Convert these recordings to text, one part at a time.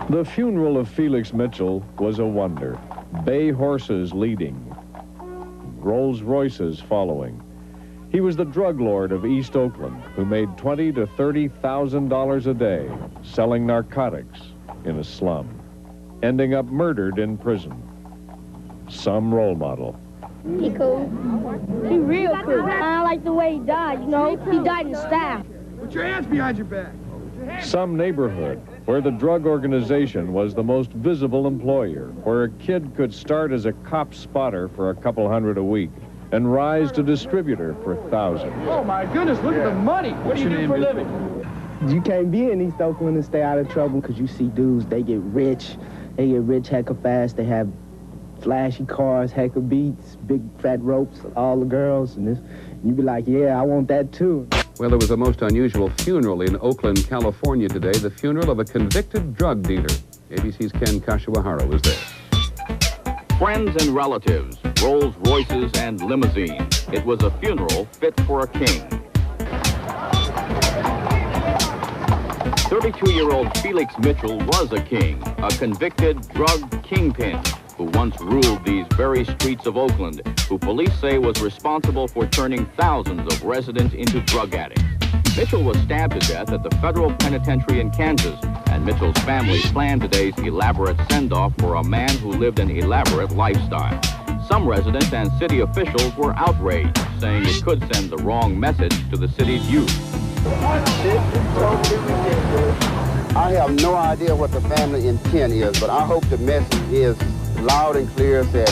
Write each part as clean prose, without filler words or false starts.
The funeral of Felix Mitchell was a wonder. Bay horses leading, Rolls Royces following. He was the drug lord of East Oakland who made $20,000 to $30,000 a day selling narcotics in a slum, ending up murdered in prison. Some role model. He cool. He real cool. I like the way he died, you know. He died in style. Put your hands behind your back. Some neighborhood where the drug organization was the most visible employer, where a kid could start as a cop spotter for a couple hundred a week and rise to distributor for thousands. Oh my goodness, look at the money. What do you do for a living? You can't be in East Oakland and stay out of trouble because you see dudes, they get rich hecka fast, they have flashy cars, hecka beats, big fat ropes, all the girls, and you be like, yeah, I want that too. Well, there was a most unusual funeral in Oakland, California today, the funeral of a convicted drug dealer. ABC's Ken Kashiwahara was there. Friends and relatives, Rolls Royces and limousines. It was a funeral fit for a king. 32-year-old Felix Mitchell was a king, a convicted drug kingpin who once ruled these very streets of Oakland, who police say was responsible for turning thousands of residents into drug addicts. Mitchell was stabbed to death at the federal penitentiary in Kansas, and Mitchell's family planned today's elaborate send-off for a man who lived an elaborate lifestyle. Some residents and city officials were outraged, saying it could send the wrong message to the city's youth. This is totally ridiculous. I have no idea what the family intent is, but I hope the message is loud and clear, saying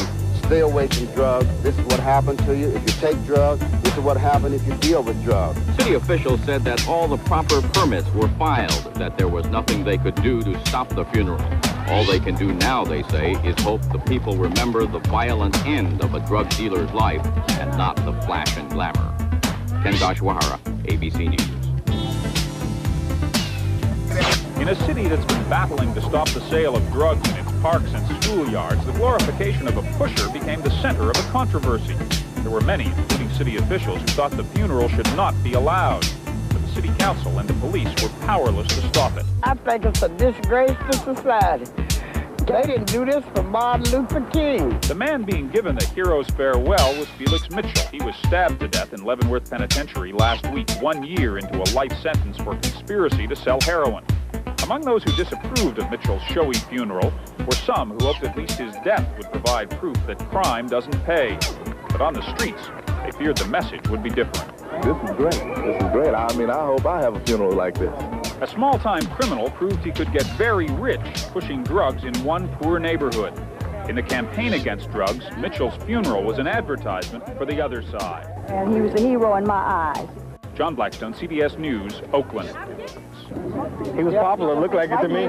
stay away from drugs. This is what happened to you if you take drugs. This is what happened if you deal with drugs. City officials said that all the proper permits were filed, that there was nothing they could do to stop the funeral. All they can do now, they say, is hope the people remember the violent end of a drug dealer's life and not the flash and glamour. Ken Kashiwahara, ABC News. In a city that's been battling to stop the sale of drugs in its parks and schoolyards, the glorification of a pusher became the center of a controversy. There were many, including city officials, who thought the funeral should not be allowed. But the city council and the police were powerless to stop it. I think it's a disgrace to society. They didn't do this for Martin Luther King. The man being given the hero's farewell was Felix Mitchell. He was stabbed to death in Leavenworth Penitentiary last week, 1 year into a life sentence for conspiracy to sell heroin. Among those who disapproved of Mitchell's showy funeral were some who hoped at least his death would provide proof that crime doesn't pay. But on the streets, they feared the message would be different. This is great. This is great. I mean, I hope I have a funeral like this. A small-time criminal proved he could get very rich pushing drugs in one poor neighborhood. In the campaign against drugs, Mitchell's funeral was an advertisement for the other side. And he was a hero in my eyes. John Blackstone, CBS News, Oakland. He was popular, looked like it to me.